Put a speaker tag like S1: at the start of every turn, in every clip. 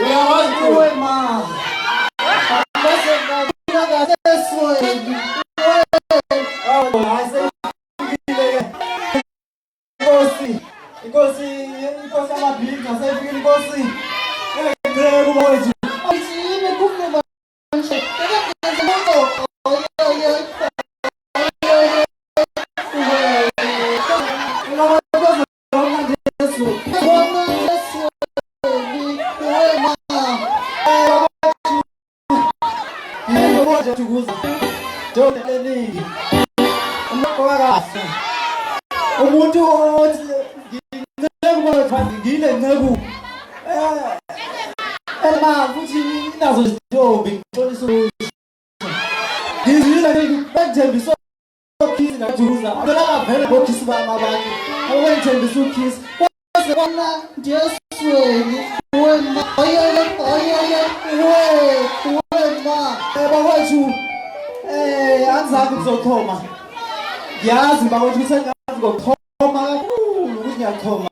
S1: Uyawazi ma. Bese ngakaseswe. Oh, ayiseyile. Inkosi amabhinqa seyifikile inkosi. Ngeke kubonje. Ayisime kuphuma nje. Umuntu othi ngile nceku futhi inazo izintombi ngixolisa ngizile ngithembisa ukhisi najuza abela vele bokhisi bami abantu awenzembisa ukhisi kwaze kona ndiyesweni wena ayaya wena bakwethu angizazi ukuzochoma ngiyazi bakwethu sengazi ngokuchoma kakhulu ukuthi ngiyakhoma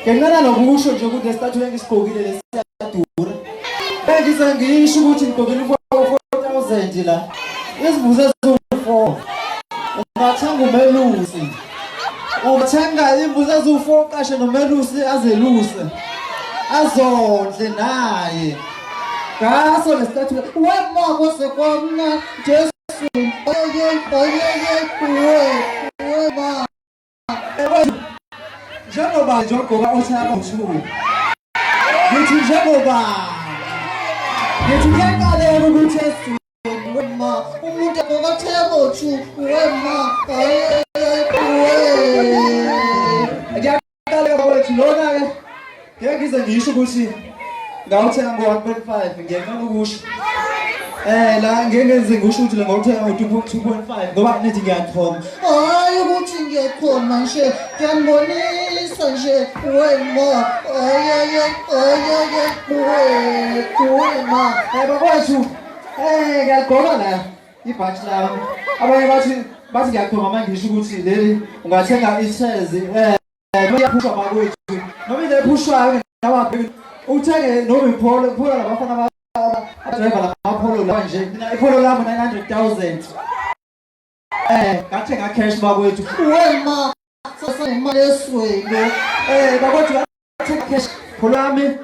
S1: ngenqala nokusho nje ukuthi lesithathu engisigqokile lesiyadura bengize ngisho ukuthi ngigqokile 4,000 la isivuze eziwu-4 ungathenga umelusi uthenga imbuzi eziwu-4 kashe nomelusi azeluse azondle naye ngaso lesithathu wema kose kwamna Jesu wema njengoba njengoba uthaba ushuru ngithi njengoba ngithi ngiyaqala ukuthi Jesu wema umuntu akatheba uchu wema ngiyaqala ukuthi lona ke ngeke ngize ngisho ukuthi ngawuthenga ngo-1.5 ngiyanqaba ukusho la ngeke ngisho ukuthi ngawuthenga ngo-2.5 ngoba nithi ngiyachoma hayi ukuthi ngiyachoma nje ngiyambonisa nje wema wema bakwethu ngiyagqoka la ibhathi lami abanye bathi ngiyachoma manje ngisho ukuthi leli ungathenga ithezi uyaphushwa bakwethu noma ile phushwayo nawaphi uthenge noma ipolo labafana driver lamapolo la nje mina ipolo lami 900,000 ngathenga cash bakwethu wema sasa imali eswelo bakwethu ngathenga cash polo lami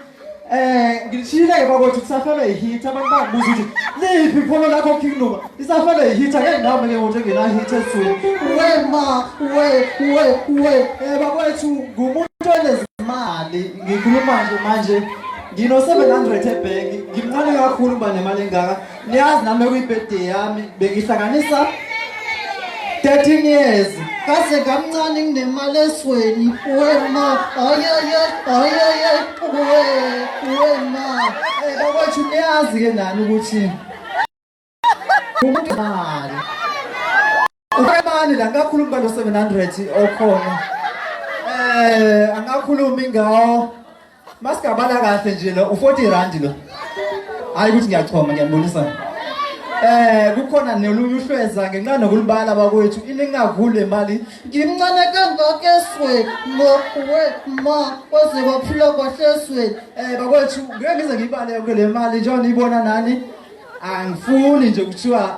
S1: ngishile ke bakwethu kusafela ihit abantu babuza ukuthi liphi ipolo lakho kingdom isafela ihit ake nami ke ngothi ngena hit eswelo wema bakwethu ngumuntu onezimali ngikhuluma nje manje ngino 700 ebhenki ngimncane kakhulu uba nemali engaka niyazi nami kuyibirthday yami bengihlanganisa 13 years kase kamncane nginemali esweni wema wema bakwethu niyazi ke nani ukuthi umuntu mali ukwemali la ngakhuluma ngalo 700 okhona angakhuluma ngawo masigabala kahle nje lo u40 rand lo hayi ukuthi ngiyachoma ngiyabonisa kukhona nelunye uhlweza ngenxa nokulibala bakwethu iningavule imali ngimncane kangaka eswe ma kwaze kwaphila kwahle eswe bakwethu ngeke ngize ngibale yonke le mali njengoba niyibona nani angifuni nje kuthiwa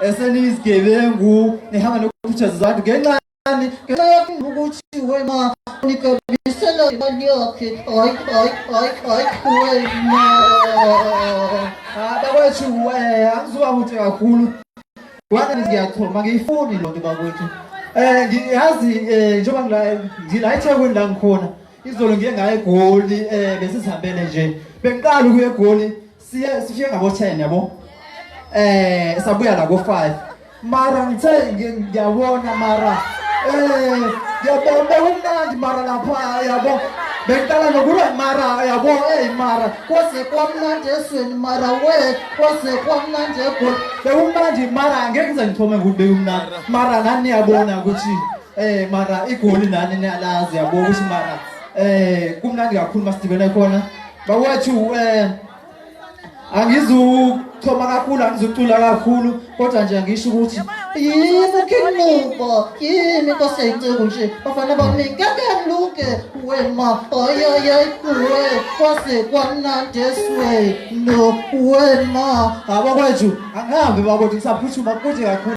S1: esenizigebengu nihamba nokuphuthaza zabantu ngenxa ukuthi wema nikabisela imali yakhe wema bakwethu angizuka ukuthi kakhulu kwana ngiyachoma ngiyifuni lonto bakwethu ngiyazi njengoba ngila eThekwini la ngikhona izolo ngiye ngaye eGoli besizihambele nje bengiqala ukuya eGoli sifike ngabo 10 yabo sabuya la ko5 mara ngithe ngiyabona mara ngiyabona umnandi mara lapha yabo bengicala nokuba mara yabo mara kwase kwamnandi esweni mara kwase kwamnandi eGoli beumnandi mara angeke ngize ngithome ukuthi beumnandi mara nani yabona ukuthi mara iGoli nani niyalazi yabo ukuthi mara kumnandi kakhulu masidibene khona bakwethu angizuthoma kakhulu angizucula kakhulu kodwa nje ngisho ukuthi
S2: yebo kinqubo yini Nkosi yayicela nje bafana bami ngakuluke wema oyoyoy kuwe kwase kwamnandi eswe no wema
S1: abakwethu angihambe bakwethu ngisaphuthuma konje kakhulu